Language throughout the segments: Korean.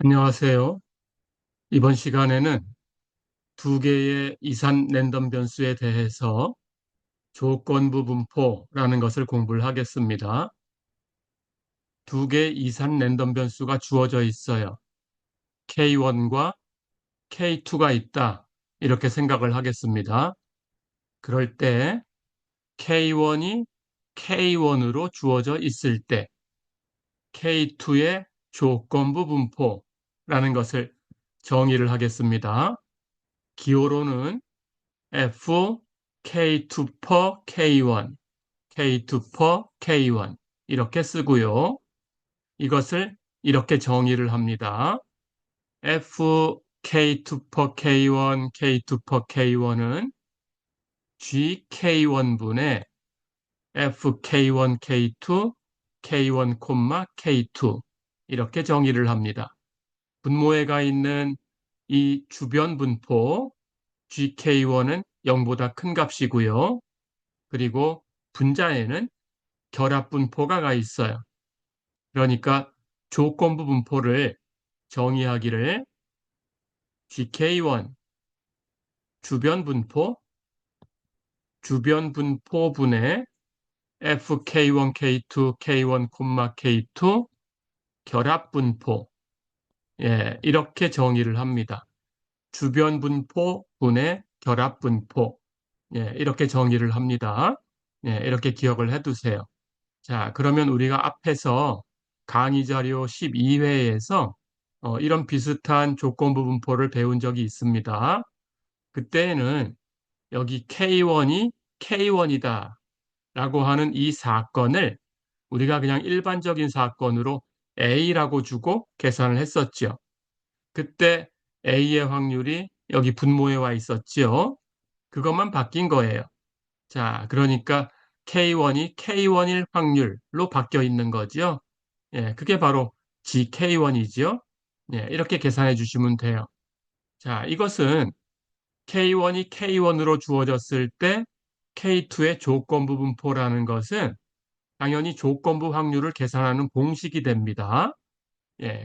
안녕하세요. 이번 시간에는 두 개의 이산 랜덤 변수에 대해서 조건부 분포라는 것을 공부를 하겠습니다. 두 개의 이산 랜덤 변수가 주어져 있어요. K1과 K2가 있다. 이렇게 생각을 하겠습니다. 그럴 때 K1이 K1으로 주어져 있을 때 K2의 조건부 분포라는 것을 정의를 하겠습니다. 기호로는 F K2 per K1, K2 per K1 이렇게 쓰고요. 이것을 이렇게 정의를 합니다. F K2 per K1, K2 per K1은 GK1분의 FK1, K2, K1, K2 이렇게 정의를 합니다. 분모에 가 있는 이 주변 분포 GK1은 0보다 큰 값이고요. 그리고 분자에는 결합 분포가 가 있어요. 그러니까 조건부 분포를 정의하기를 GK1 주변 분포분의 FK1, K2, K1, K2 결합 분포 이렇게 정의를 합니다. 주변 분포분의 결합 분포 이렇게 정의를 합니다. 이렇게 기억을 해두세요. 자, 그러면 우리가 앞에서 강의 자료 12회에서 이런 비슷한 조건부 분포를 배운 적이 있습니다. 그때에는 여기 K1이 K1이다 라고 하는 이 사건을 우리가 그냥 일반적인 사건으로 A라고 주고 계산을 했었죠. 그때 A의 확률이 여기 분모에 와 있었죠. 그것만 바뀐 거예요. 자, 그러니까 K1이 K1일 확률로 바뀌어 있는 거죠. 그게 바로 GK1이죠. 이렇게 계산해 주시면 돼요. 자, 이것은 K1이 K1으로 주어졌을 때 K2의 조건부 분포라는 것은 당연히 조건부 확률을 계산하는 공식이 됩니다.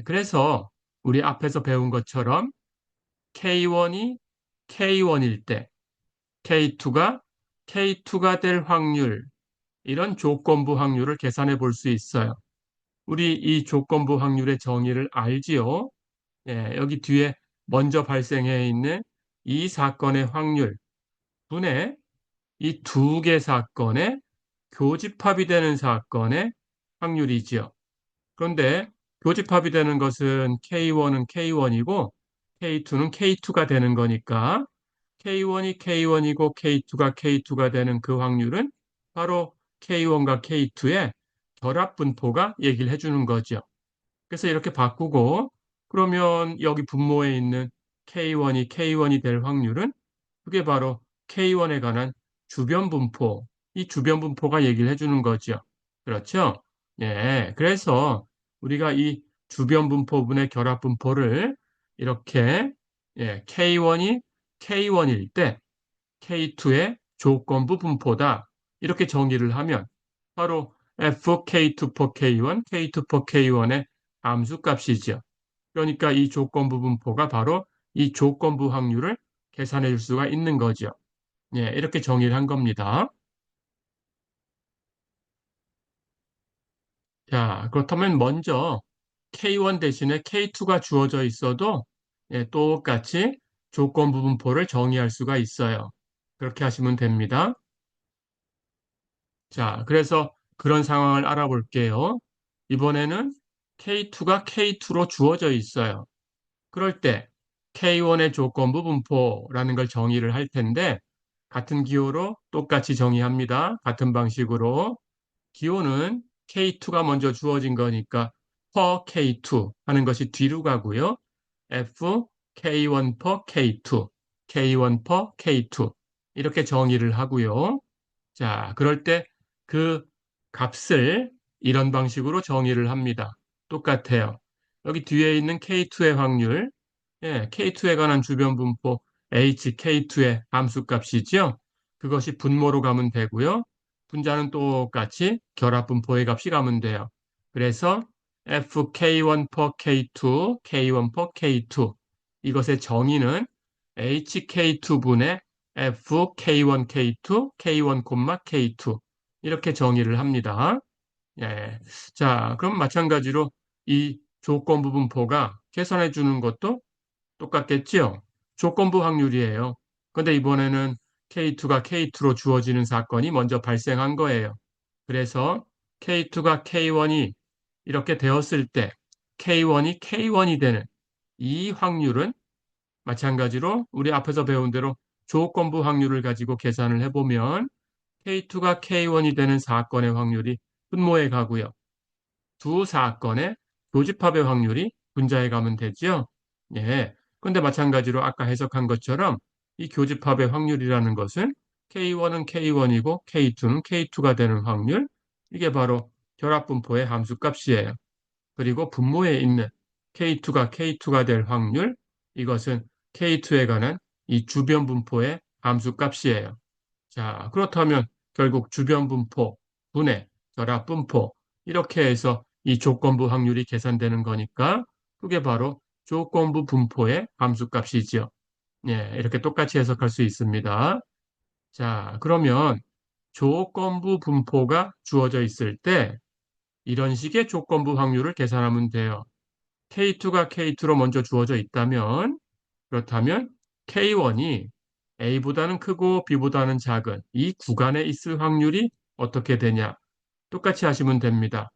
그래서 우리 앞에서 배운 것처럼 K1이 K1일 때 K2가 될 확률, 이런 조건부 확률을 계산해 볼 수 있어요. 우리 이 조건부 확률의 정의를 알지요? 여기 뒤에 먼저 발생해 있는 이 사건의 확률 분의 이 두 개 사건의 교집합이 되는 사건의 확률이지요. 그런데 교집합이 되는 것은 K1은 K1이고 K2는 K2가 되는 거니까 K1이 K1이고 K2가 K2가 되는 그 확률은 바로 K1과 K2의 결합 분포가 얘기를 해주는 거죠. 그래서 이렇게 바꾸고 그러면 여기 분모에 있는 K1이 K1이 될 확률은 그게 바로 K1에 관한 주변 분포, 이 주변 분포가 얘기를 해주는 거죠. 그렇죠? 그래서 우리가 이 주변 분포분의 결합 분포를 이렇게 K1이 K1일 때 K2의 조건부 분포다. 이렇게 정의를 하면 바로 FK2 per K1, K2 per K1의 함수값이죠. 그러니까 이 조건부 분포가 바로 이 조건부 확률을 계산해 줄 수가 있는 거죠. 이렇게 정의를 한 겁니다. 자, 그렇다면 먼저 K1 대신에 K2가 주어져 있어도 똑같이 조건부 분포를 정의할 수가 있어요. 그렇게 하시면 됩니다. 자, 그래서 그런 상황을 알아볼게요. 이번에는 K2가 K2로 주어져 있어요. 그럴 때 K1의 조건부 분포라는 걸 정의를 할 텐데 같은 기호로 똑같이 정의합니다. 같은 방식으로 기호는 K2가 먼저 주어진 거니까 per K2 하는 것이 뒤로 가고요. F K1 per K2, K1 per K2 이렇게 정의를 하고요. 자, 그럴 때 그 값을 이런 방식으로 정의를 합니다. 똑같아요. 여기 뒤에 있는 K2의 확률, K2에 관한 주변 분포 HK2의 함수값이죠. 그것이 분모로 가면 되고요. 분자는 똑같이 결합 분포의 값이 가면 돼요. 그래서 FK1 per K2, K1 per K2. 이것의 정의는 HK2분의 FK1, K2, K1, K2. 이렇게 정의를 합니다. 예. 자, 그럼 마찬가지로 이 조건부 분포가 계산해 주는 것도 똑같겠지요? 조건부 확률이에요. 근데 이번에는 K2가 K2로 주어지는 사건이 먼저 발생한 거예요. 그래서 K2가 K1이 이렇게 되었을 때 K1이 K1이 되는 이 확률은 마찬가지로 우리 앞에서 배운 대로 조건부 확률을 가지고 계산을 해보면 K2가 K1이 되는 사건의 확률이 분모에 가고요. 두 사건의 교집합의 확률이 분자에 가면 되죠. 예. 근데 마찬가지로 아까 해석한 것처럼 이 교집합의 확률이라는 것은 K1은 K1이고 K2는 K2가 되는 확률. 이게 바로 결합분포의 함수값이에요. 그리고 분모에 있는 K2가 K2가 될 확률. 이것은 K2에 관한 이 주변 분포의 함수값이에요. 자, 그렇다면 결국 주변 분포, 분해, 결합 분포 이렇게 해서 이 조건부 확률이 계산되는 거니까 그게 바로 조건부 분포의 함수값이지요. 예, 이렇게 똑같이 해석할 수 있습니다. 자, 그러면 조건부 분포가 주어져 있을 때 이런 식의 조건부 확률을 계산하면 돼요. K2가 K2로 먼저 주어져 있다면 그렇다면 K1이 A보다는 크고 B보다는 작은 이 구간에 있을 확률이 어떻게 되냐? 똑같이 하시면 됩니다.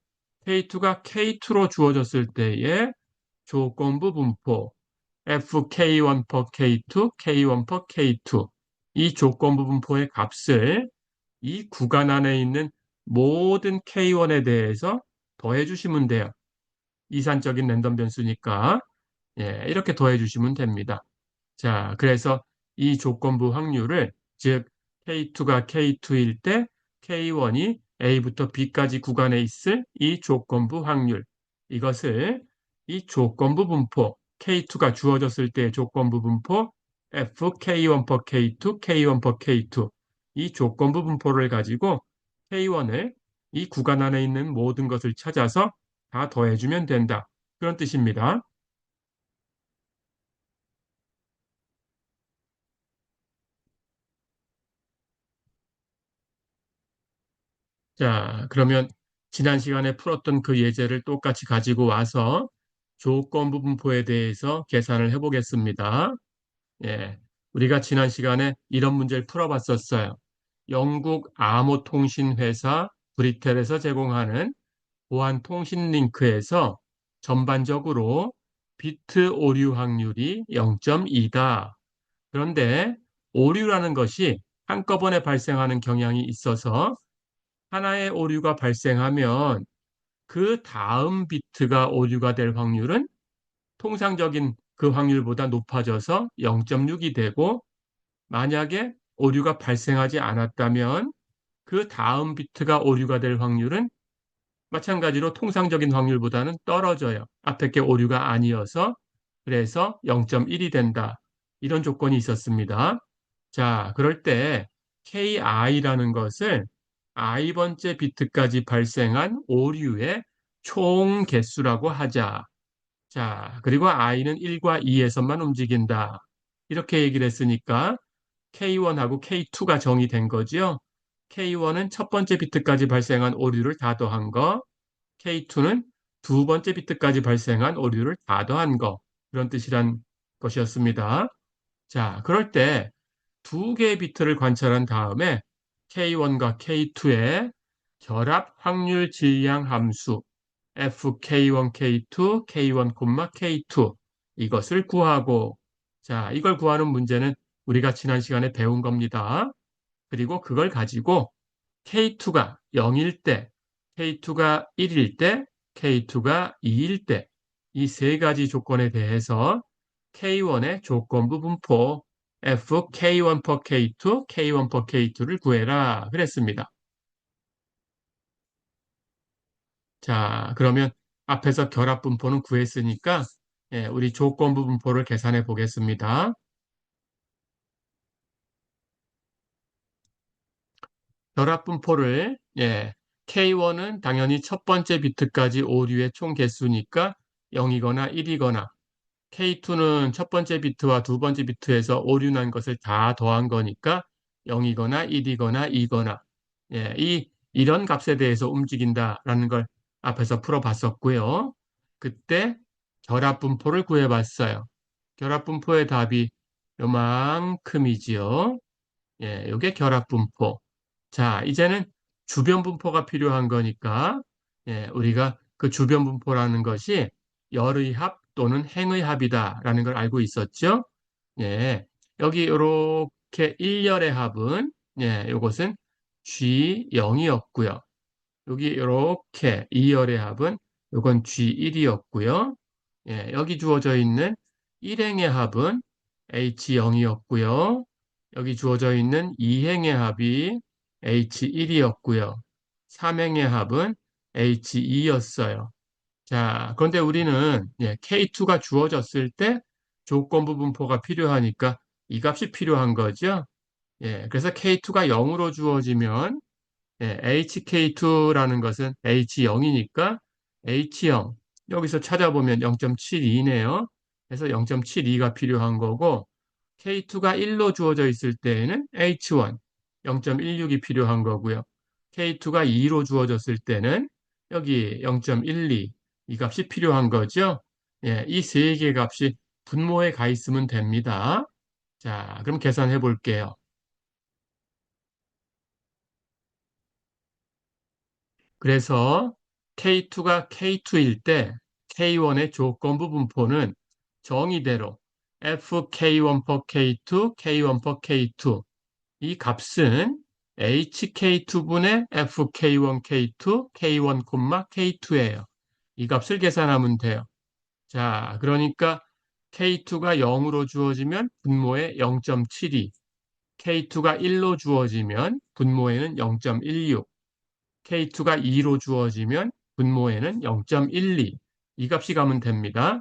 K2가 K2로 주어졌을 때의 조건부 분포 FK1 per K2, K1 per K2 이 조건부 분포의 값을 이 구간 안에 있는 모든 K1에 대해서 더해 주시면 돼요. 이산적인 랜덤 변수니까 이렇게 더해 주시면 됩니다. 자, 그래서 이 조건부 확률을 즉 K2가 K2일 때 K1이 A부터 B까지 구간에 있을 이 조건부 확률 이것을 이 조건부 분포 K2가 주어졌을 때의 조건부 분포 FK1 per K2, K1 per K2 이 조건부 분포를 가지고 K1을 이 구간 안에 있는 모든 것을 찾아서 다 더해주면 된다. 그런 뜻입니다. 자, 그러면 지난 시간에 풀었던 그 예제를 똑같이 가지고 와서 조건부 분포에 대해서 계산을 해보겠습니다. 예, 우리가 지난 시간에 이런 문제를 풀어봤었어요. 영국 암호통신회사 브리텔에서 제공하는 보안 통신 링크에서 전반적으로 비트 오류 확률이 0.2다. 그런데 오류라는 것이 한꺼번에 발생하는 경향이 있어서 하나의 오류가 발생하면 그 다음 비트가 오류가 될 확률은 통상적인 그 확률보다 높아져서 0.6이 되고 만약에 오류가 발생하지 않았다면 그 다음 비트가 오류가 될 확률은 마찬가지로 통상적인 확률보다는 떨어져요. 앞에 게 오류가 아니어서 그래서 0.1이 된다. 이런 조건이 있었습니다. 자, 그럴 때 KI라는 것을 i번째 비트까지 발생한 오류의 총 개수라고 하자. 자, 그리고 i는 1과 2에서만 움직인다. 이렇게 얘기를 했으니까 K1하고 K2가 정의된 거죠. K1은 첫 번째 비트까지 발생한 오류를 다 더한 거, K2는 두 번째 비트까지 발생한 오류를 다 더한 거. 그런 뜻이란 것이었습니다. 자, 그럴 때 두 개의 비트를 관찰한 다음에 K1과 K2의 결합 확률 질량 함수 FK1, K2, K1, K2 이것을 구하고 자, 이걸 구하는 문제는 우리가 지난 시간에 배운 겁니다. 그리고 그걸 가지고 K2가 0일 때, K2가 1일 때, K2가 2일 때 이 세 가지 조건에 대해서 K1의 조건부 분포 FK1 per K2, K1 per K2를 구해라 그랬습니다. 자, 그러면 앞에서 결합 분포는 구했으니까 우리 조건부 분포를 계산해 보겠습니다. 결합 분포를 K1은 당연히 첫 번째 비트까지 오류의 총 개수니까 0이거나 1이거나, K2는 첫 번째 비트와 두 번째 비트에서 오류 난 것을 다 더한 거니까 0이거나 1이거나 2거나, 예, 이런 값에 대해서 움직인다라는 걸 앞에서 풀어봤었고요. 그때 결합분포를 구해봤어요. 결합분포의 답이 요만큼이지요. 예, 요게 결합분포. 자, 이제는 주변분포가 필요한 거니까, 예, 우리가 그 주변분포라는 것이 열의 합 또는 행의 합이다라는 걸 알고 있었죠? 예, 여기 이렇게 1열의 합은, 예, 요것은 G0이었고요. 여기 이렇게 2열의 합은 요건 G1이었고요. 예, 여기 주어져 있는 일행의 합은 H0이었고요. 여기 주어져 있는 이행의 합이 H1이었고요. 삼행의 합은 H2였어요. 자, 그런데 우리는 K2가 주어졌을 때 조건부 분포가 필요하니까 이 값이 필요한 거죠. 예, 그래서 K2가 0으로 주어지면 HK2라는 것은 H0이니까 H0 여기서 찾아보면 0.72네요. 그래서 0.72가 필요한 거고 K2가 1로 주어져 있을 때에는 H1 0.16이 필요한 거고요. K2가 2로 주어졌을 때는 여기 0.12 이 값이 필요한 거죠. 예, 이 세 개의 값이 분모에 가 있으면 됩니다. 자, 그럼 계산해 볼게요. 그래서 K2가 K2일 때 K1의 조건부 분포는 정의대로 FK1 per K2, K1 per K2 이 값은 HK2분의 FK1, K2, K1, K2예요. 이 값을 계산하면 돼요. 자, 그러니까 K2가 0으로 주어지면 분모에 0.72, K2가 1로 주어지면 분모에는 0.16, K2가 2로 주어지면 분모에는 0.12. 이 값이 가면 됩니다.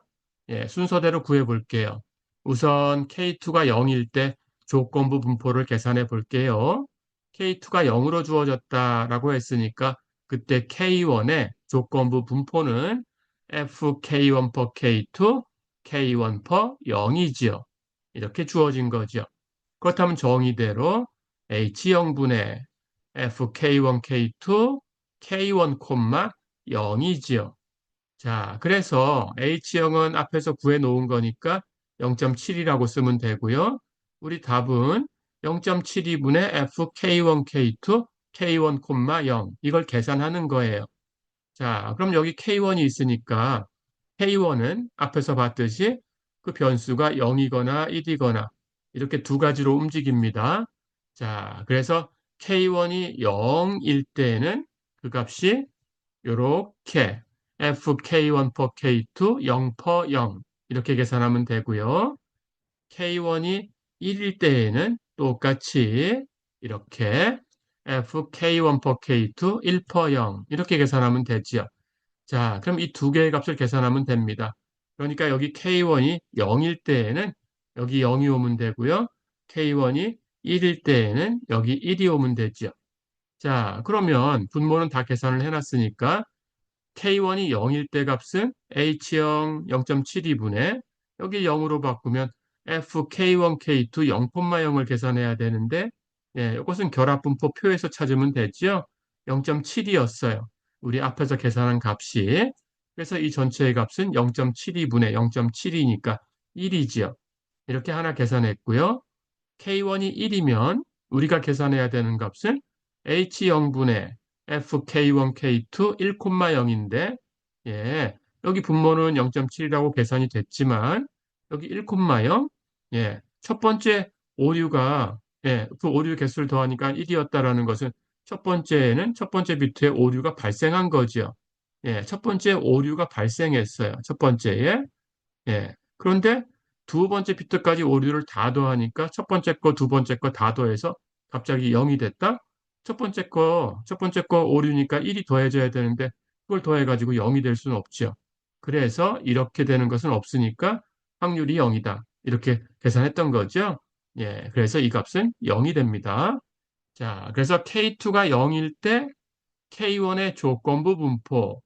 예, 순서대로 구해 볼게요. 우선 K2가 0일 때 조건부 분포를 계산해 볼게요. K2가 0으로 주어졌다라고 했으니까 그때 K1의 조건부 분포는 FK1 per K2, K1 per 0이지요. 이렇게 주어진 거죠. 그렇다면 정의대로 H0분의 FK1, K2, K1, 0이지요. 자, 그래서 H형은 앞에서 구해 놓은 거니까 0.7이라고 쓰면 되고요. 우리 답은 0.72분의 FK1, K2, K1, 0 이걸 계산하는 거예요. 자, 그럼 여기 K1이 있으니까 K1은 앞에서 봤듯이 그 변수가 0이거나 1이거나 이렇게 두 가지로 움직입니다. 자, 그래서 K1이 0일 때는 그 값이 이렇게 FK1 per K2 0 per 0 이렇게 계산하면 되고요. K1이 1일 때에는 똑같이 이렇게 FK1 per K2 1 per 0 이렇게 계산하면 되죠. 자, 그럼 이 두 개의 값을 계산하면 됩니다. 그러니까 여기 K1이 0일 때에는 여기 0이 오면 되고요. K1이 1일 때에는 여기 1이 오면 되죠. 자, 그러면 분모는 다 계산을 해놨으니까 K1이 0일 때 값은 H0 0.72분의 여기 0으로 바꾸면 FK1, K2 0,0을 계산해야 되는데 예, 이것은 결합분포 표에서 찾으면 되죠. 0.7이었어요. 우리 앞에서 계산한 값이. 그래서 이 전체의 값은 0.72분의 0.72니까 1이지요. 이렇게 하나 계산했고요. K1이 1이면 우리가 계산해야 되는 값은 H0분의 FK1, K2 1,0인데 예, 여기 분모는 0.7이라고 계산이 됐지만 여기 1,0 예, 첫 번째 오류가 그 오류 개수를 더하니까 1이었다라는 것은 첫 번째에는 첫 번째 비트에 오류가 발생한 거죠. 예, 첫 번째 오류가 발생했어요. 첫 번째에. 예. 그런데 두 번째 비트까지 오류를 다 더하니까 첫 번째 거, 두 번째 거 다 더해서 갑자기 0이 됐다? 첫 번째 거 오류니까 1이 더해져야 되는데 그걸 더해가지고 0이 될 수는 없죠. 그래서 이렇게 되는 것은 없으니까 확률이 0이다. 이렇게 계산했던 거죠. 예. 그래서 이 값은 0이 됩니다. 자, 그래서 K2가 0일 때 K1의 조건부 분포,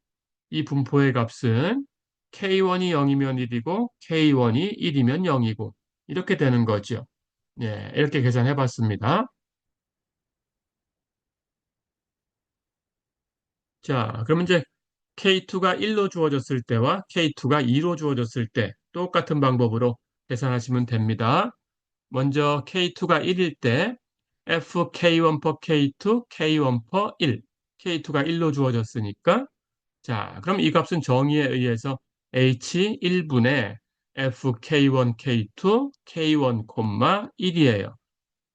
이 분포의 값은 K1이 0이면 1이고 K1이 1이면 0이고 이렇게 되는 거죠. 예, 이렇게 계산해 봤습니다. 자, 그러면 이제 K2가 1로 주어졌을 때와 K2가 2로 주어졌을 때 똑같은 방법으로 계산하시면 됩니다. 먼저 K2가 1일 때 FK1 per K2, K1 per 1. K2가 1로 주어졌으니까 자, 그럼 이 값은 정의에 의해서 H1분의 FK1, K2, K1, 1이에요.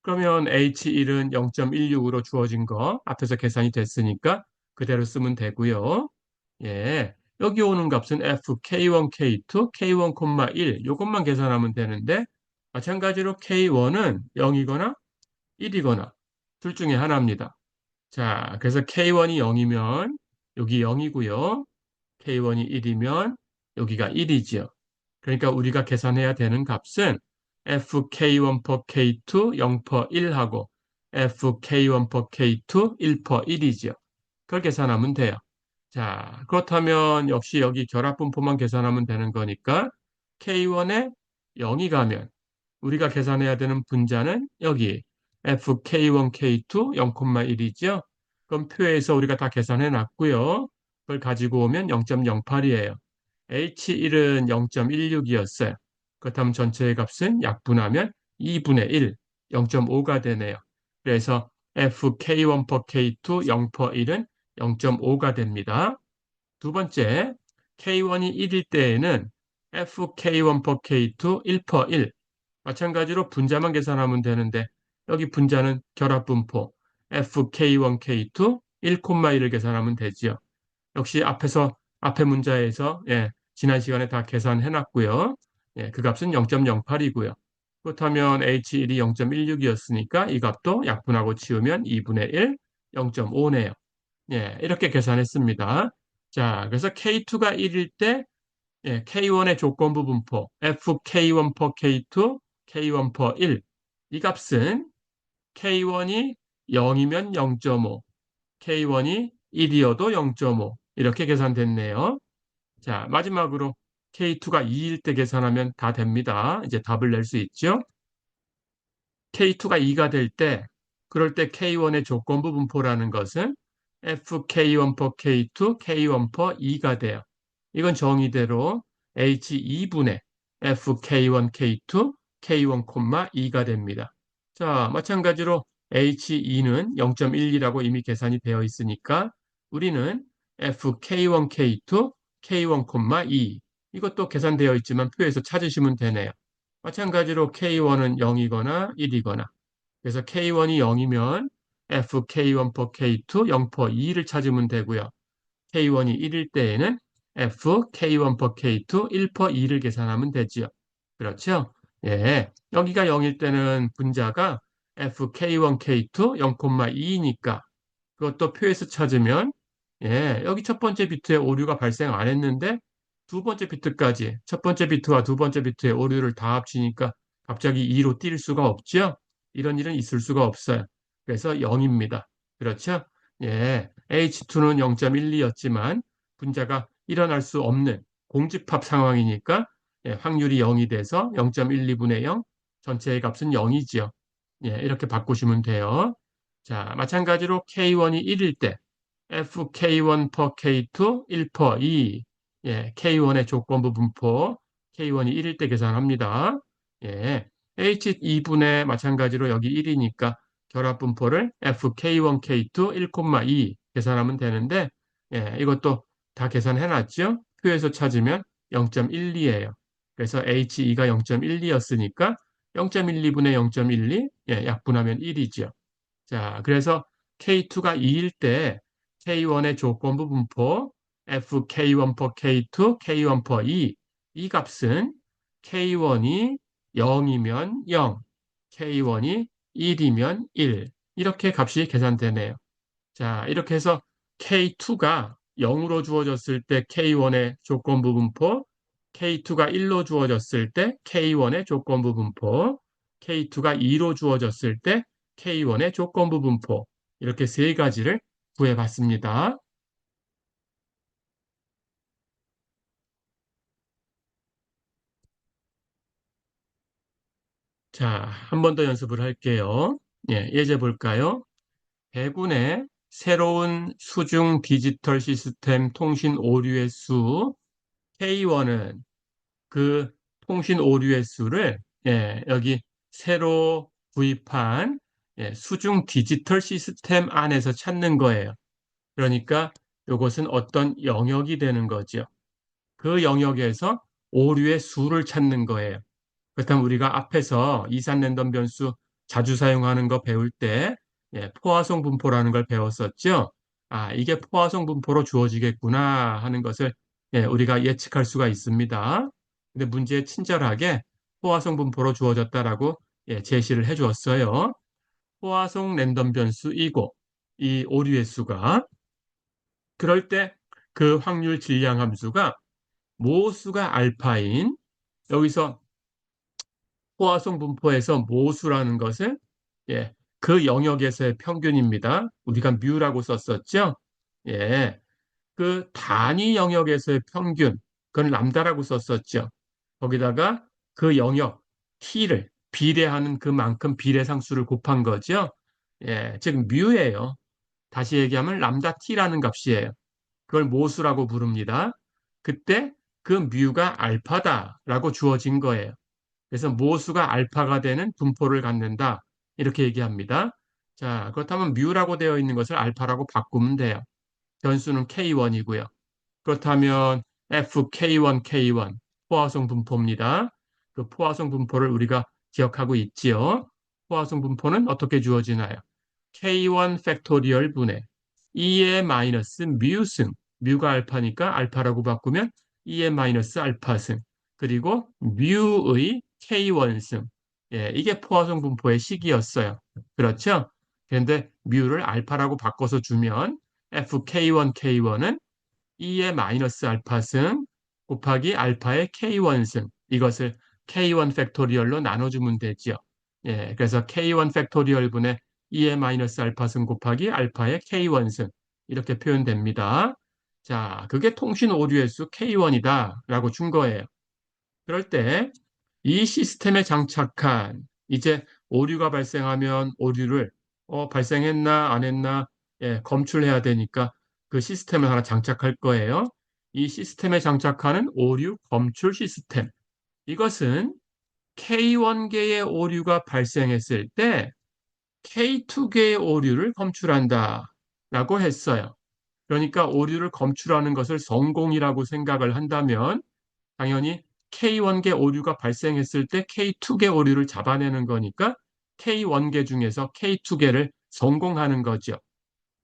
그러면 H1은 0.16으로 주어진 거 앞에서 계산이 됐으니까 그대로 쓰면 되고요. 예. 여기 오는 값은 FK1, K2, K1, 1 이것만 계산하면 되는데 마찬가지로 K1은 0이거나 1이거나 둘 중에 하나입니다. 자, 그래서 K1이 0이면 여기 0이고요. K1이 1이면 여기가 1이지요. 그러니까 우리가 계산해야 되는 값은 FK1 per K2 0 per 1하고 FK1 per K2 1 per 1이지요. 그걸 계산하면 돼요. 자, 그렇다면 역시 여기 결합분포만 계산하면 되는 거니까 K1에 0이 가면 우리가 계산해야 되는 분자는 여기 FK1, K2 0,1이죠. 그럼 표에서 우리가 다 계산해 놨고요. 그걸 가지고 오면 0.08이에요. H1은 0.16이었어요. 그렇다면 전체의 값은 약분하면 2분의 1, 0.5가 되네요. 그래서 FK1 per K2 0 per 1은 0.5가 됩니다. 두 번째, K1이 1일 때에는 FK1 per K2 1 per 1. 마찬가지로 분자만 계산하면 되는데 여기 분자는 결합분포 FK1, K2 1,1을 계산하면 되지요. 역시 앞에 문자에서 지난 시간에 다 계산해 놨고요. 그 값은 0.08이고요. 그렇다면 H1이 0.16이었으니까 이 값도 약분하고 치우면 2분의 1, 0.5네요. 예, 이렇게 계산했습니다. 자, 그래서 K2가 1일 때 K1의 조건부 분포 FK1 per K2, K1 per 1. 이 값은 K1이 0이면 0.5, K1이 1이어도 0.5 이렇게 계산됐네요. 자, 마지막으로 K2가 2일 때 계산하면 다 됩니다. 이제 답을 낼 수 있죠. K2가 2가 될 때, 그럴 때 K1의 조건부 분포라는 것은 FK1 per K2, K1 per 2가 돼요. 이건 정의대로 H2분의 FK1, K2, K1, 2가 됩니다. 자, 마찬가지로 H2는 0.12라고 이미 계산이 되어 있으니까 우리는 FK1, K2, K1, 2 이것도 계산되어 있지만 표에서 찾으시면 되네요. 마찬가지로 K1은 0이거나 1이거나 그래서 K1이 0이면 FK1 per K2 0 per 2를 찾으면 되고요. K1이 1일 때에는 FK1 per K2 1 per 2를 계산하면 되지요. 그렇죠? 예. 여기가 0일 때는 분자가 FK1, K2 0,2이니까 그것도 표에서 찾으면 여기 첫 번째 비트에 오류가 발생 안 했는데 두 번째 비트까지 첫 번째 비트와 두 번째 비트의 오류를 다 합치니까 갑자기 2로 뛸 수가 없죠. 이런 일은 있을 수가 없어요. 그래서 0입니다. 그렇죠? H2는 0.12였지만 분자가 일어날 수 없는 공집합 상황이니까 확률이 0이 돼서 0.12분의 0, 전체의 값은 0이지요. 이렇게 바꾸시면 돼요. 자, 마찬가지로 K1이 1일 때 FK1 per K2 1 per 2. K1의 조건부 분포 K1이 1일 때 계산합니다. H2분의 마찬가지로 여기 1이니까 결합 분포를 FK1, K2 1,2 계산하면 되는데 이것도 다 계산해 놨죠? 표에서 찾으면 0.12예요. 그래서 H2가 0.12였으니까 0.12분의 0.12 약분하면 1이죠. 자, 그래서 K2가 2일 때 K1의 조건부 분포 FK1 per K2, K1 per 2. 이 값은 K1이 0이면 0, K1이 1이면 1. 이렇게 값이 계산되네요. 자, 이렇게 해서 K2가 0으로 주어졌을 때 K1의 조건부 분포, K2가 1로 주어졌을 때 K1의 조건부 분포, K2가 2로 주어졌을 때 K1의 조건부 분포 이렇게 세 가지를 구해봤습니다. 자, 한 번 더 연습을 할게요. 예, 예제 볼까요? 배군의 새로운 수중 디지털 시스템 통신 오류의 수 K1은 그 통신 오류의 수를 여기 새로 구입한 수중 디지털 시스템 안에서 찾는 거예요. 그러니까 이것은 어떤 영역이 되는 거죠. 그 영역에서 오류의 수를 찾는 거예요. 그렇다면 우리가 앞에서 이산 랜덤 변수 자주 사용하는 거 배울 때 포화송 분포라는 걸 배웠었죠. 아, 이게 포화송 분포로 주어지겠구나 하는 것을 우리가 예측할 수가 있습니다. 근데 문제에 친절하게 포화송 분포로 주어졌다라고 제시를 해 주었어요. 포화송 랜덤 변수이고 이 오류의 수가 그럴 때 그 확률 질량 함수가 모수가 알파인 여기서 포화송 분포에서 모수라는 것은 그 영역에서의 평균입니다. 우리가 뮤라고 썼었죠. 예, 그 단위 영역에서의 평균, 그건 람다라고 썼었죠. 거기다가 그 영역 t를 비례하는 그만큼 비례상수를 곱한 거죠. 예, 즉 뮤예요. 다시 얘기하면 람다 t라는 값이에요. 그걸 모수라고 부릅니다. 그때 그 뮤가 알파다라고 주어진 거예요. 그래서 모수가 알파가 되는 분포를 갖는다. 이렇게 얘기합니다. 자, 그렇다면 뮤라고 되어 있는 것을 알파라고 바꾸면 돼요. 변수는 K1이고요. 그렇다면 FK1, K1 포화성 분포입니다. 그 포화성 분포를 우리가 기억하고 있지요. 포화성 분포는 어떻게 주어지나요? K1 팩토리얼 분의 2의 마이너스 뮤승 뮤가 알파니까 알파라고 바꾸면 2의 마이너스 알파승 그리고 뮤의 K1승 이게 포화성 분포의 식이었어요. 그렇죠? 그런데 뮤를 알파라고 바꿔서 주면 FK1, K1은 2의 마이너스 알파승 곱하기 알파의 K1승 이것을 K1 팩토리얼로 나눠주면 되죠. 그래서 K1 팩토리얼 분의 2의 마이너스 알파승 곱하기 알파의 K1승 이렇게 표현됩니다. 자, 그게 통신 오류의 수 K1이다 라고 준 거예요. 그럴 때 이 시스템에 장착한 이제 오류가 발생하면 오류를 발생했나 안 했나 검출해야 되니까 그 시스템을 하나 장착할 거예요. 이 시스템에 장착하는 오류 검출 시스템. 이것은 K1개의 오류가 발생했을 때 K2개의 오류를 검출한다 라고 했어요. 그러니까 오류를 검출하는 것을 성공이라고 생각을 한다면 당연히 K1개 오류가 발생했을 때 K2개 오류를 잡아내는 거니까 K1개 중에서 K2개를 성공하는 거죠.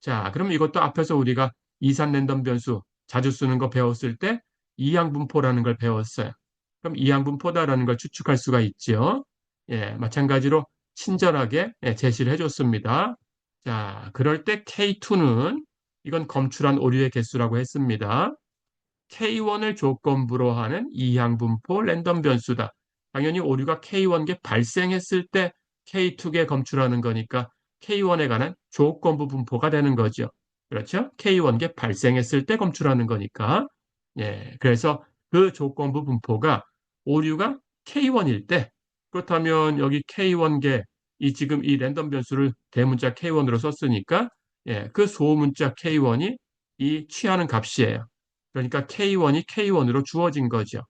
자, 그럼 이것도 앞에서 우리가 이산 랜덤 변수 자주 쓰는 거 배웠을 때 이항분포라는 걸 배웠어요. 그럼 이항분포다라는 걸 추측할 수가 있죠. 마찬가지로 친절하게 제시를 해줬습니다. 자, 그럴 때 K2는 이건 검출한 오류의 개수라고 했습니다. K1을 조건부로 하는 이항분포 랜덤 변수다. 당연히 오류가 K1개 발생했을 때 K2개 검출하는 거니까 K1에 관한 조건부 분포가 되는 거죠. 그렇죠? K1개 발생했을 때 검출하는 거니까. 그래서 그 조건부 분포가 오류가 K1일 때 그렇다면 여기 K1개 이 지금 이 랜덤 변수를 대문자 K1으로 썼으니까 그 소문자 K1이 이 취하는 값이에요. 그러니까 K1이 K1으로 주어진 거죠.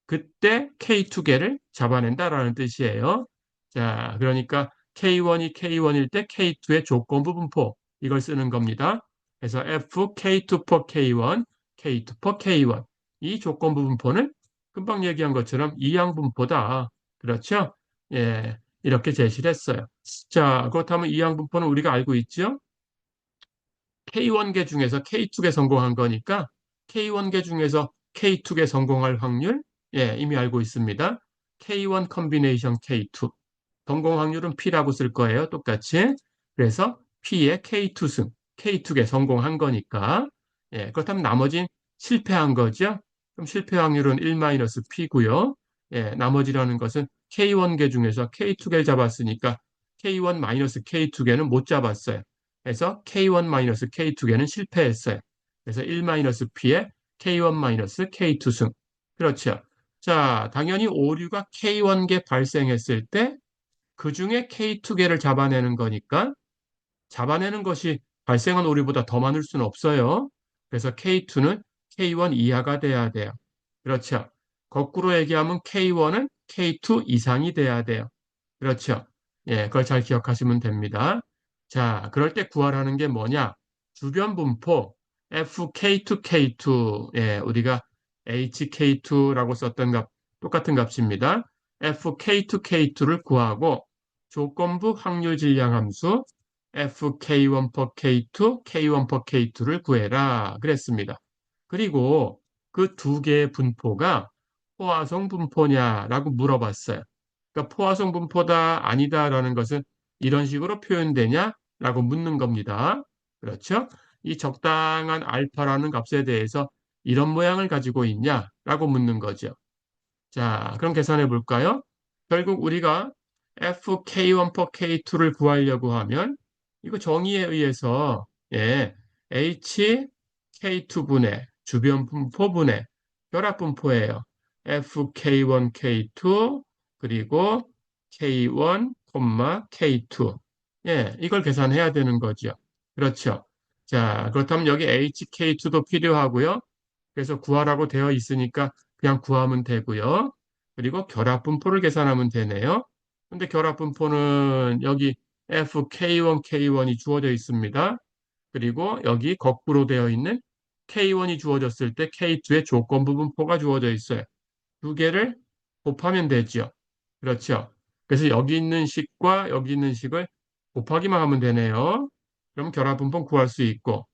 그때 K2개를 잡아낸다라는 뜻이에요. 자, 그러니까 K1이 K1일 때 K2의 조건부 분포 이걸 쓰는 겁니다. 그래서 F K2 per K1, K2 per K1 이 조건부 분포는 금방 얘기한 것처럼 이항 분포다. 그렇죠? 이렇게 제시를 했어요. 자, 그렇다면 이항 분포는 우리가 알고 있죠? K1개 중에서 K2개 성공한 거니까 K1개 중에서 K2개 성공할 확률 이미 알고 있습니다. K1 컨비네이션 K2 성공 확률은 P라고 쓸 거예요. 똑같이. 그래서 P의 K2승 K2개 성공한 거니까 그렇다면 나머진 실패한 거죠. 그럼 실패 확률은 1-P고요. 나머지라는 것은 K1개 중에서 K2개를 잡았으니까 K1-K2개는 못 잡았어요. 해서 K1-K2계는 실패했어요. 그래서 1-P에 K1-K2승. 그렇죠. 자, 당연히 오류가 K1개 발생했을 때 그 중에 K2개를 잡아내는 거니까 잡아내는 것이 발생한 오류보다 더 많을 수는 없어요. 그래서 K2는 K1 이하가 돼야 돼요. 그렇죠. 거꾸로 얘기하면 K1은 K2 이상이 돼야 돼요. 그렇죠. 예, 그걸 잘 기억하시면 됩니다. 자, 그럴 때 구하라는 게 뭐냐? 주변 분포 FK2K2, 예, 우리가 HK2라고 썼던 값, 똑같은 값입니다. FK2K2를 구하고 조건부 확률 질량 함수 FK1 per K2, K1 per K2를 구해라. 그랬습니다. 그리고 그 두 개의 분포가 포화성 분포냐라고 물어봤어요. 그러니까 포화성 분포다 아니다라는 것은 이런 식으로 표현되냐라고 묻는 겁니다. 그렇죠? 이 적당한 알파라는 값에 대해서 이런 모양을 가지고 있냐라고 묻는 거죠. 자, 그럼 계산해 볼까요? 결국 우리가 FK1 per K2를 구하려고 하면 이거 정의에 의해서 예, HK2분의 주변 분포분의 결합 분포예요. FK1, K2 그리고 K1, K2 예, 이걸 계산해야 되는 거죠. 그렇죠. 자, 그렇다면 여기 HK2도 필요하고요. 그래서 구하라고 되어 있으니까 그냥 구하면 되고요. 그리고 결합 분포를 계산하면 되네요. 근데 결합 분포는 여기 FK1, K1이 주어져 있습니다. 그리고 여기 거꾸로 되어 있는 K1이 주어졌을 때 K2의 조건부 분포가 주어져 있어요. 두 개를 곱하면 되죠. 그렇죠. 그래서 여기 있는 식과 여기 있는 식을 곱하기만 하면 되네요. 그럼 결합 분포 구할 수 있고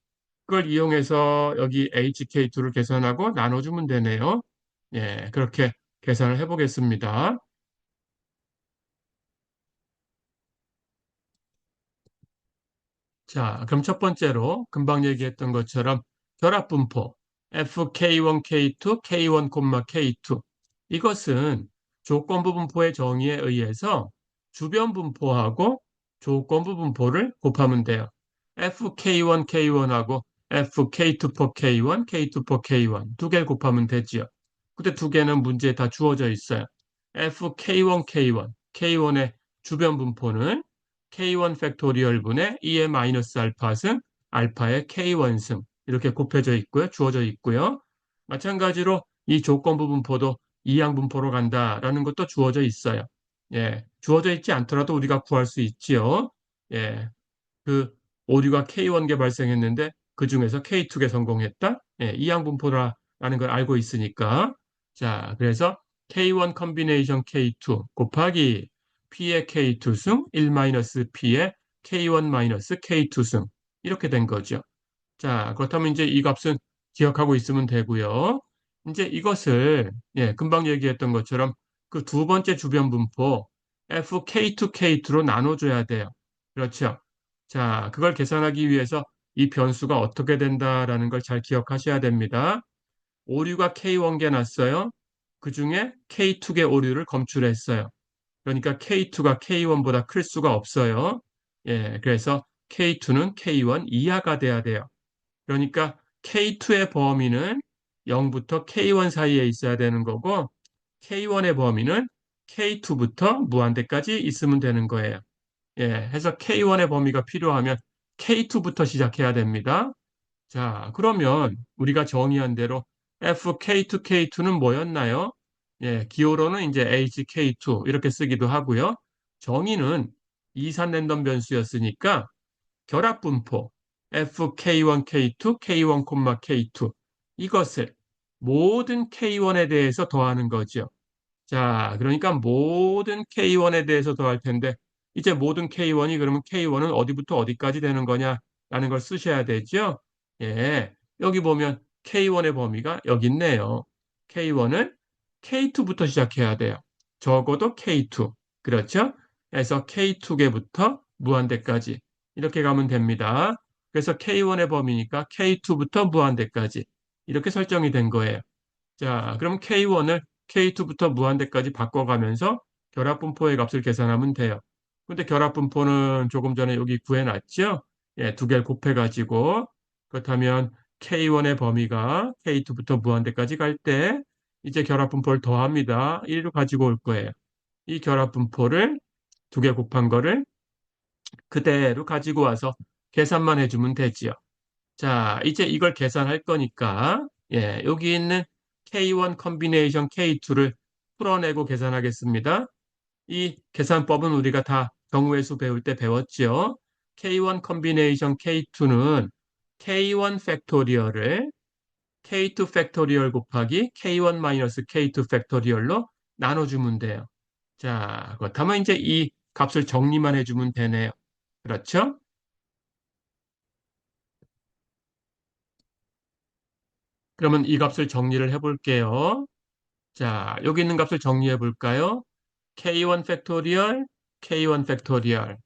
그걸 이용해서 여기 HK2를 계산하고 나눠주면 되네요. 예, 그렇게 계산을 해보겠습니다. 자, 그럼 첫 번째로 금방 얘기했던 것처럼 결합분포 FK1, K2, K1, K2 이것은 조건부 분포의 정의에 의해서 주변 분포하고 조건부 분포를 곱하면 돼요. FK1, K1하고 FK2 per K1, K2 per K1 두 개 곱하면 되지요. 근데 두 개는 문제에 다 주어져 있어요. FK1, K1, K1의 주변 분포는 K1 팩토리얼 분의 2의 마이너스 알파 승, 알파의 K1승 이렇게 곱해져 있고요. 주어져 있고요. 마찬가지로 이 조건부 분포도 이항 분포로 간다라는 것도 주어져 있어요. 예, 주어져 있지 않더라도 우리가 구할 수 있지요. 예, 그 오류가 K1개 발생했는데 그 중에서 K2개 성공했다. 예, 이항 분포라는 걸 알고 있으니까. 자, 그래서 K1 컨비네이션 K2 곱하기 P의 K2승 1-P의 K1-K2승 이렇게 된 거죠. 자, 그렇다면 이제 이 값은 기억하고 있으면 되고요. 이제 이것을 예, 금방 얘기했던 것처럼 그 두 번째 주변 분포 FK2K2로 나눠줘야 돼요. 그렇죠. 자, 그걸 계산하기 위해서 이 변수가 어떻게 된다라는 걸 잘 기억하셔야 됩니다. 오류가 K1개 났어요. 그 중에 K2개 오류를 검출했어요. 그러니까 K2가 K1보다 클 수가 없어요. 예, 그래서 K2는 K1 이하가 돼야 돼요. 그러니까 K2의 범위는 0부터 K1 사이에 있어야 되는 거고 K1의 범위는 K2부터 무한대까지 있으면 되는 거예요. 예, 해서 K1의 범위가 필요하면 K2부터 시작해야 됩니다. 자, 그러면 우리가 정의한 대로 FK2, K2는 뭐였나요? 예, 기호로는 이제 HK2 이렇게 쓰기도 하고요. 정의는 이산 랜덤 변수였으니까 결합 분포 FK1, K2, K1, K2 이것을 모든 K1에 대해서 더하는 거죠. 자, 그러니까 모든 K1에 대해서 더할 텐데 이제 모든 K1이 그러면 K1은 어디부터 어디까지 되는 거냐라는 걸 쓰셔야 되죠. 예, 여기 보면 K1의 범위가 여기 있네요. K1은 K2부터 시작해야 돼요. 적어도 K2. 그렇죠? 그래서 K2개부터 무한대까지 이렇게 가면 됩니다. 그래서 K1의 범위니까 K2부터 무한대까지 이렇게 설정이 된 거예요. 자, 그럼 K1을 K2부터 무한대까지 바꿔가면서 결합분포의 값을 계산하면 돼요. 근데 결합분포는 조금 전에 여기 구해놨죠? 예, 두 개를 곱해가지고 그렇다면 K1의 범위가 K2부터 무한대까지 갈 때 이제 결합분포를 더합니다. 1을 가지고 올 거예요. 이 결합분포를 두 개 곱한 거를 그대로 가지고 와서 계산만 해주면 되지요. 자, 이제 이걸 계산할 거니까 예, 여기 있는 K1 컨비네이션 K2를 풀어내고 계산하겠습니다. 이 계산법은 우리가 다 경우의 수 배울 때 배웠죠. K1 컨비네이션 K2는 K1 팩토리얼을 K2 팩토리얼 곱하기 K1 마이너스 K2 팩토리얼로 나눠주면 돼요. 자, 그렇다면 이제 이 값을 정리만 해주면 되네요. 그렇죠? 그러면 이 값을 정리를 해볼게요. 자, 여기 있는 값을 정리해 볼까요? K1 팩토리얼, K1 팩토리얼.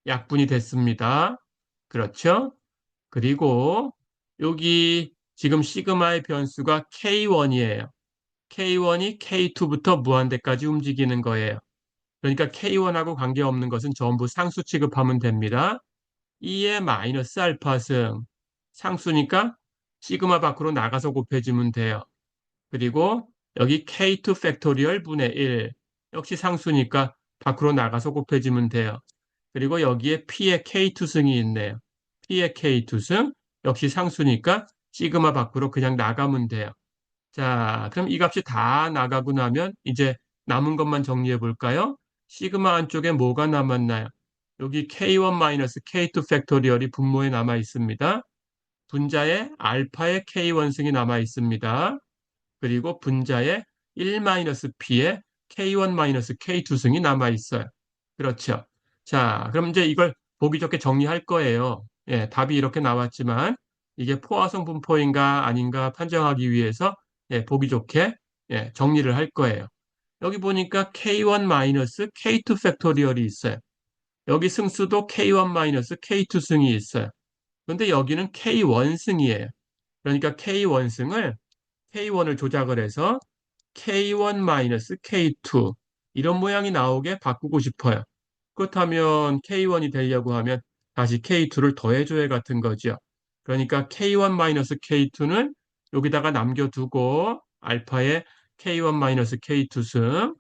약분이 됐습니다. 그렇죠? 그리고 여기 지금 시그마의 변수가 K1이에요. K1이 K2부터 무한대까지 움직이는 거예요. 그러니까 K1하고 관계없는 것은 전부 상수 취급하면 됩니다. 2의 마이너스 알파승. 상수니까 시그마 밖으로 나가서 곱해주면 돼요. 그리고 여기 K2 팩토리얼 분의 1. 역시 상수니까 밖으로 나가서 곱해주면 돼요. 그리고 여기에 P의 K2승이 있네요. P의 K2승. 역시 상수니까 시그마 밖으로 그냥 나가면 돼요. 자, 그럼 이 값이 다 나가고 나면 이제 남은 것만 정리해 볼까요? 시그마 안쪽에 뭐가 남았나요? 여기 K1-K2 팩토리얼이 분모에 남아 있습니다. 분자에 알파의 K1승이 남아 있습니다. 그리고 분자에 1-P의 K1-K2승이 남아 있어요. 그렇죠. 자, 그럼 이제 이걸 보기 좋게 정리할 거예요. 예, 답이 이렇게 나왔지만 이게 포화성 분포인가 아닌가 판정하기 위해서 예, 보기 좋게 예, 정리를 할 거예요. 여기 보니까 K1-K2 팩토리얼이 있어요. 여기 승수도 K1-K2 승이 있어요. 그런데 여기는 K1승이에요. 그러니까 K1승을 K1을 조작을 해서 K1-K2 이런 모양이 나오게 바꾸고 싶어요. 그렇다면 K1이 되려고 하면 다시 K2를 더해줘야 같은 거죠. 그러니까 K1-K2는 여기다가 남겨두고 알파의 K1-K2승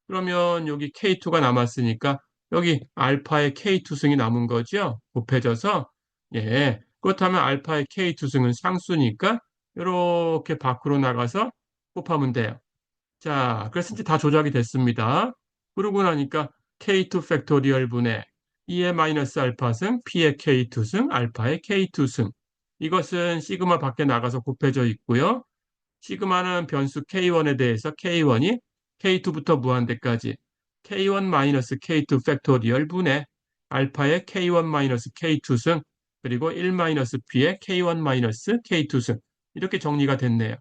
그러면 여기 K2가 남았으니까 여기 알파의 K2승이 남은 거죠. 곱해져서 예 그렇다면 알파의 K2승은 상수니까 이렇게 밖으로 나가서 곱하면 돼요. 자, 그래서 이제 다 조작이 됐습니다. 그러고 나니까 K2 팩토리얼 분의 2의 마이너스 알파승, P의 K2승, 알파의 K2승. 이것은 시그마 밖에 나가서 곱해져 있고요. 시그마는 변수 K1에 대해서 K1이 K2부터 무한대까지 K1 마이너스 K2 팩토리얼 분의 알파의 K1 마이너스 K2승 그리고 1 마이너스 P의 K1 마이너스 K2승 이렇게 정리가 됐네요.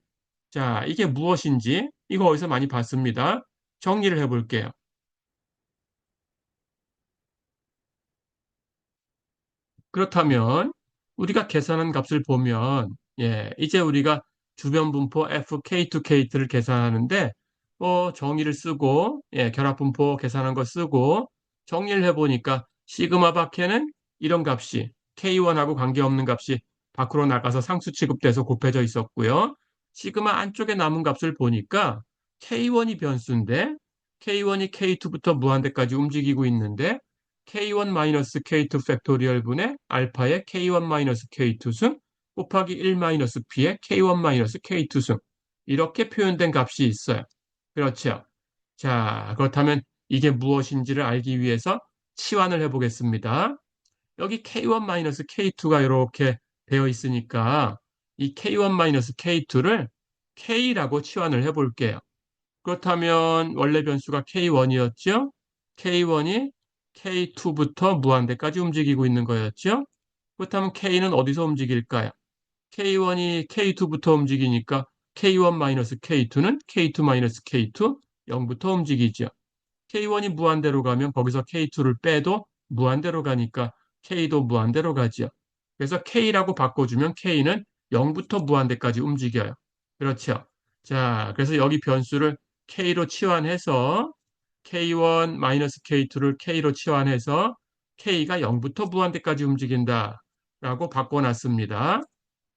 자, 이게 무엇인지 이거 어디서 많이 봤습니다. 정리를 해볼게요. 그렇다면 우리가 계산한 값을 보면 예, 이제 우리가 주변 분포 FK2K2를 계산하는데 정의를 쓰고 예, 결합 분포 계산한 거 쓰고 정리를 해보니까 시그마 밖에는 이런 값이 K1하고 관계없는 값이 밖으로 나가서 상수 취급돼서 곱해져 있었고요. 시그마 안쪽에 남은 값을 보니까 K1이 변수인데 K1이 K2부터 무한대까지 움직이고 있는데 K1-K2 팩토리얼 분의 알파의 K1-K2승 곱하기 1-P의 K1-K2승 이렇게 표현된 값이 있어요. 그렇죠. 자, 그렇다면 이게 무엇인지를 알기 위해서 치환을 해보겠습니다. 여기 K1-K2가 이렇게 되어 있으니까 이 K1-K2를 K라고 치환을 해볼게요. 그렇다면 원래 변수가 K1이었죠? K1이 K2부터 무한대까지 움직이고 있는 거였죠? 그렇다면 K는 어디서 움직일까요? K1이 K2부터 움직이니까 K1-K2는 K2-K2, 0부터 움직이죠. K1이 무한대로 가면 거기서 K2를 빼도 무한대로 가니까 K도 무한대로 가죠. 그래서 K라고 바꿔주면 K는 0부터 무한대까지 움직여요. 그렇죠. 자, 그래서 여기 변수를 K로 치환해서 K1-K2를 K로 치환해서 K가 0부터 무한대까지 움직인다. 라고 바꿔놨습니다.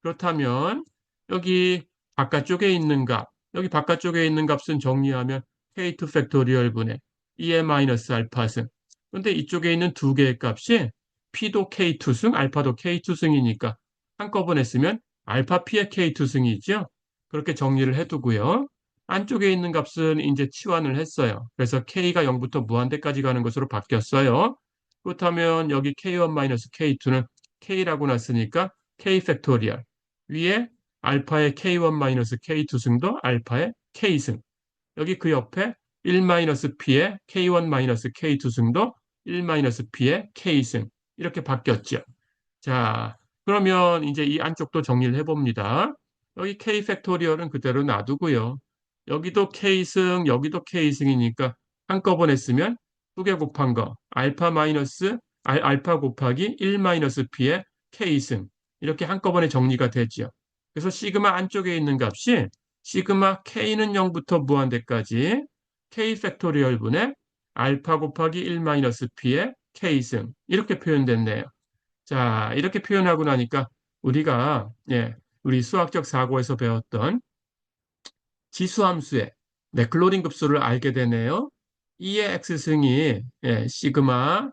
그렇다면 여기 바깥쪽에 있는 값, 여기 바깥쪽에 있는 값은 정리하면 K2 팩토리얼 분의 2의 마이너스 알파승. 근데 이쪽에 있는 두 개의 값이 P도 K2승, 알파도 K2승이니까 한꺼번에 쓰면 알파 P의 K2승이죠. 그렇게 정리를 해두고요. 안쪽에 있는 값은 이제 치환을 했어요. 그래서 K가 0부터 무한대까지 가는 것으로 바뀌었어요. 그렇다면 여기 K1-K2는 K라고 놨으니까 K 팩토리얼. 위에 알파의 K1-K2 승도 알파의 K승. 여기 그 옆에 1-P의 K1-K2 승도 1-P의 K승. 이렇게 바뀌었죠. 자, 그러면 이제 이 안쪽도 정리를 해봅니다. 여기 K 팩토리얼은 그대로 놔두고요. 여기도 K승, 여기도 K승이니까 한꺼번에 쓰면 두 개 곱한 거, 알파 곱하기 1-P의 K승. 이렇게 한꺼번에 정리가 되죠. 그래서 시그마 안쪽에 있는 값이 시그마 K는 0부터 무한대까지 K 팩토리얼 분의 알파 곱하기 1-P의 K승. 이렇게 표현됐네요. 자, 이렇게 표현하고 나니까 우리가 우리 수학적 사고에서 배웠던 지수함수의 맥클로린 급수를 알게 되네요. 2의 x승이 시그마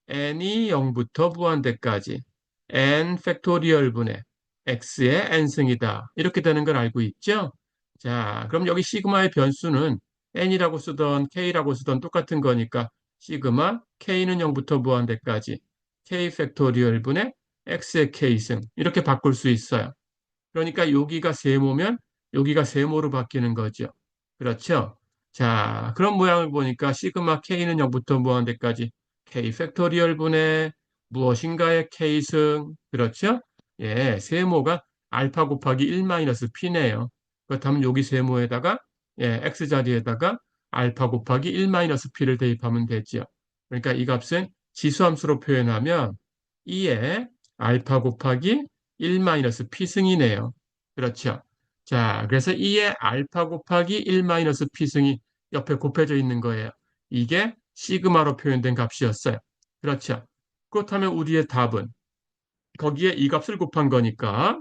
n이 0부터 무한대까지 n 팩토리얼 분의 x의 n승이다. 이렇게 되는 걸 알고 있죠? 자, 그럼 여기 시그마의 변수는 n이라고 쓰던 k라고 쓰던 똑같은 거니까 시그마 k는 0부터 무한대까지 k 팩토리얼 분의 x의 k승 이렇게 바꿀 수 있어요. 그러니까 여기가 세모면 여기가 세모로 바뀌는 거죠. 그렇죠? 자, 그런 모양을 보니까 시그마 k는 0부터 무한대까지 k 팩토리얼 분의 무엇인가의 k승. 그렇죠? 예, 세모가 알파 곱하기 1-p네요. 그렇다면 여기 세모에다가 x 자리에다가 알파 곱하기 1-p를 대입하면 되죠. 그러니까 이 값은 지수함수로 표현하면 2의 알파 곱하기 1-p승이네요. 그렇죠. 자, 그래서 2의 알파 곱하기 1-p승이 옆에 곱해져 있는 거예요. 이게 시그마로 표현된 값이었어요. 그렇죠. 그렇다면 우리의 답은 거기에 이 값을 곱한 거니까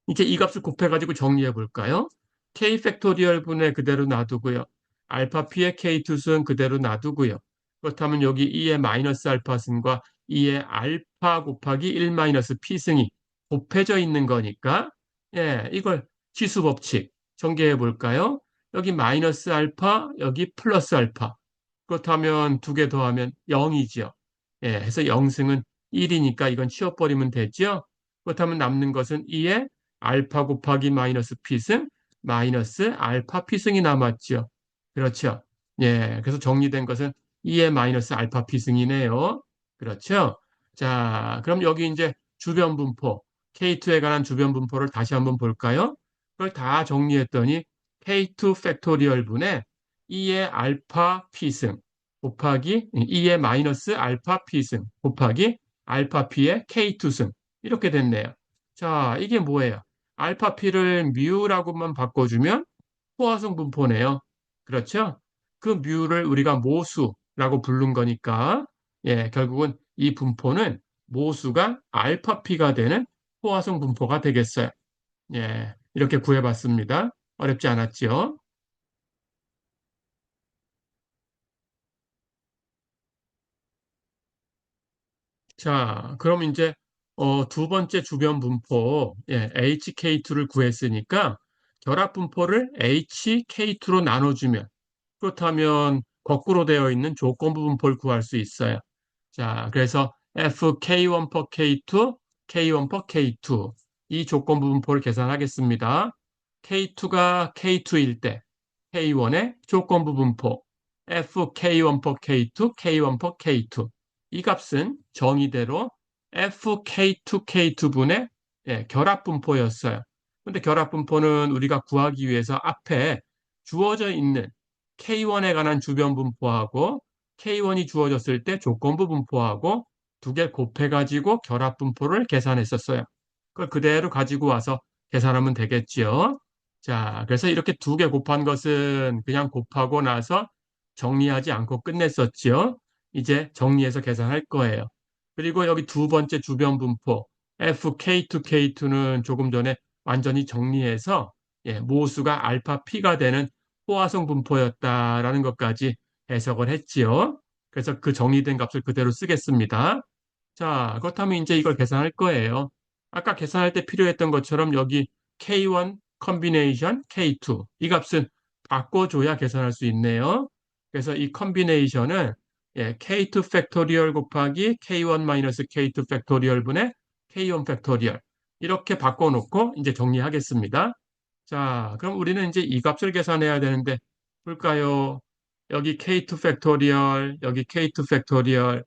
이제 이 값을 곱해가지고 정리해 볼까요? k 팩토리얼 분의 그대로 놔두고요. 알파 p의 k2승 그대로 놔두고요. 그렇다면 여기 2의 마이너스 알파승과 2의 알파 곱하기 1-p승이 곱해져 있는 거니까 이걸 지수 법칙 전개해 볼까요? 여기 마이너스 알파, 여기 플러스 알파. 그렇다면 두 개 더하면 0이죠. 해서 0승은 1이니까 이건 치워버리면 되죠. 그렇다면 남는 것은 2의 알파 곱하기 마이너스 p승 마이너스 알파 p승이 남았죠. 그렇죠. 그래서 정리된 것은 2의 마이너스 알파 p승이네요. 그렇죠. 자, 그럼 여기 이제 주변 분포, K2에 관한 주변 분포를 다시 한번 볼까요? 그걸 다 정리했더니 K2 팩토리얼 분의 2의 알파 p승 곱하기 2의 마이너스 알파 p승 곱하기 알파 p의 K2승 이렇게 됐네요. 자, 이게 뭐예요? 알파 p를 뮤라고만 바꿔주면 포화성 분포네요. 그렇죠? 그 뮤를 우리가 모수라고 부른 거니까 결국은 이 분포는 모수가 알파 p가 되는 포화성 분포가 되겠어요. 이렇게 구해봤습니다. 어렵지 않았죠? 자, 그럼 이제 두 번째 주변 분포 HK2를 구했으니까 결합 분포를 HK2로 나눠주면 그렇다면 거꾸로 되어 있는 조건부 분포를 구할 수 있어요. 자, 그래서 FK1 per K2, K1 per K2 이 조건부 분포를 계산하겠습니다. K2가 K2일 때 K1의 조건부 분포 FK1 per K2, K1 per K2 이 값은 정의대로 FK2, K2분의 결합 분포였어요. 근데 결합 분포는 우리가 구하기 위해서 앞에 주어져 있는 K1에 관한 주변 분포하고 K1이 주어졌을 때 조건부 분포하고 두 개 곱해가지고 결합 분포를 계산했었어요. 그걸 그대로 가지고 와서 계산하면 되겠죠. 자, 그래서 이렇게 두 개 곱한 것은 그냥 곱하고 나서 정리하지 않고 끝냈었죠. 이제 정리해서 계산할 거예요. 그리고 여기 두 번째 주변 분포 FK2K2는 조금 전에 완전히 정리해서 모수가 알파 P가 되는 포화성 분포였다라는 것까지 해석을 했지요. 그래서 그 정리된 값을 그대로 쓰겠습니다. 자, 그렇다면 이제 이걸 계산할 거예요. 아까 계산할 때 필요했던 것처럼 여기 K1 컨비네이션 K2 이 값은 바꿔줘야 계산할 수 있네요. 그래서 이 컨비네이션은 K2 팩토리얼 곱하기 K1 마이너스 K2 팩토리얼 분의 K1 팩토리얼 이렇게 바꿔놓고 이제 정리하겠습니다. 자, 그럼 우리는 이제 이 값을 계산해야 되는데 볼까요? 여기 K2 팩토리얼, 여기 K2 팩토리얼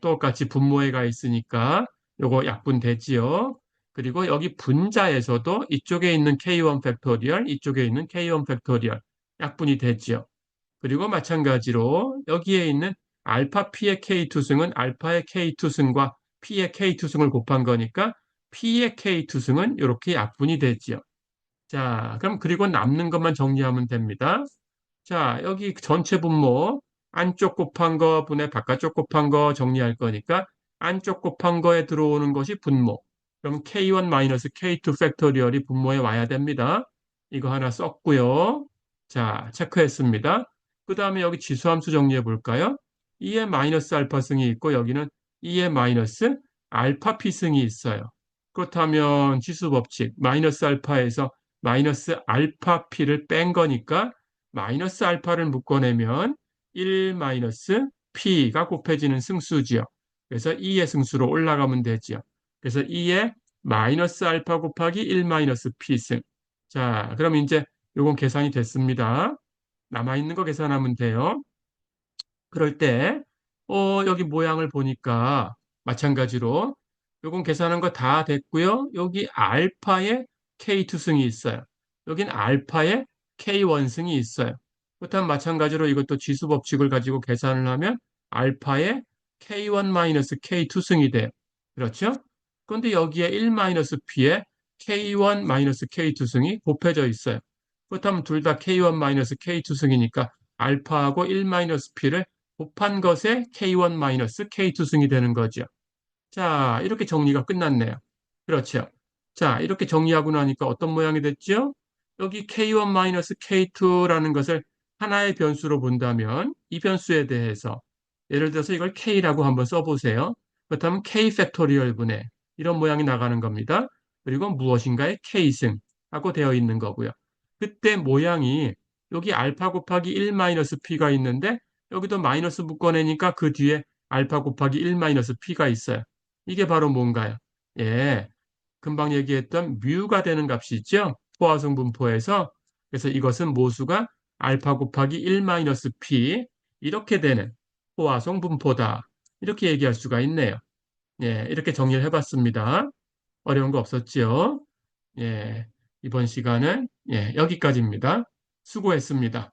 똑같이 분모에 가 있으니까 요거 약분되지요. 그리고 여기 분자에서도 이쪽에 있는 K1 팩토리얼, 이쪽에 있는 K1 팩토리얼 약분이 되지요. 그리고 마찬가지로 여기에 있는 알파 P의 K2승은 알파의 K2승과 P의 K2승을 곱한 거니까 P의 K2승은 이렇게 약분이 되지요. 자, 그럼 그리고 남는 것만 정리하면 됩니다. 자, 여기 전체 분모 안쪽 곱한 거 분의 바깥쪽 곱한 거 정리할 거니까 안쪽 곱한 거에 들어오는 것이 분모. 그럼 K1-K2 팩토리얼이 분모에 와야 됩니다. 이거 하나 썼고요. 자, 체크했습니다. 그 다음에 여기 지수함수 정리해 볼까요? 2의 마이너스 알파 승이 있고 여기는 2의 마이너스 알파 p 승이 있어요. 그렇다면 지수 법칙 마이너스 알파에서 마이너스 알파 p를 뺀 거니까 마이너스 알파를 묶어내면 1 마이너스 p가 곱해지는 승수지요. 그래서 2의 승수로 올라가면 되지요. 그래서 2의 마이너스 알파 곱하기 1 마이너스 p승. 자, 그럼 이제 요건 계산이 됐습니다. 남아있는 거 계산하면 돼요. 그럴 때, 여기 모양을 보니까 마찬가지로 요건 계산한 거 다 됐고요. 여기 알파에 K2승이 있어요. 여긴 알파에 K1승이 있어요. 그렇다면 마찬가지로 이것도 지수 법칙을 가지고 계산을 하면 알파에 K1-K2승이 돼요. 그렇죠? 그런데 여기에 1-P에 K1-K2승이 곱해져 있어요. 그렇다면 둘 다 K1-K2승이니까 알파하고 1-P를 곱한 것에 K1-K2승이 되는 거죠. 자, 이렇게 정리가 끝났네요. 그렇죠. 자, 이렇게 정리하고 나니까 어떤 모양이 됐죠? 여기 K1-K2라는 것을 하나의 변수로 본다면 이 변수에 대해서 예를 들어서 이걸 K라고 한번 써보세요. 그렇다면 K 팩토리얼 분의 이런 모양이 나가는 겁니다. 그리고 무엇인가의 K승 하고 되어 있는 거고요. 그때 모양이 여기 알파 곱하기 1-P가 있는데 여기도 마이너스 묶어내니까 그 뒤에 알파 곱하기 1-P가 있어요. 이게 바로 뭔가요? 예, 금방 얘기했던 뮤가 되는 값이 있죠? 포화성 분포에서. 그래서 이것은 모수가 알파 곱하기 1-P 이렇게 되는 포화성 분포다. 이렇게 얘기할 수가 있네요. 예, 이렇게 정리를 해봤습니다. 어려운 거 없었죠? 예, 이번 시간은 여기까지입니다. 수고했습니다.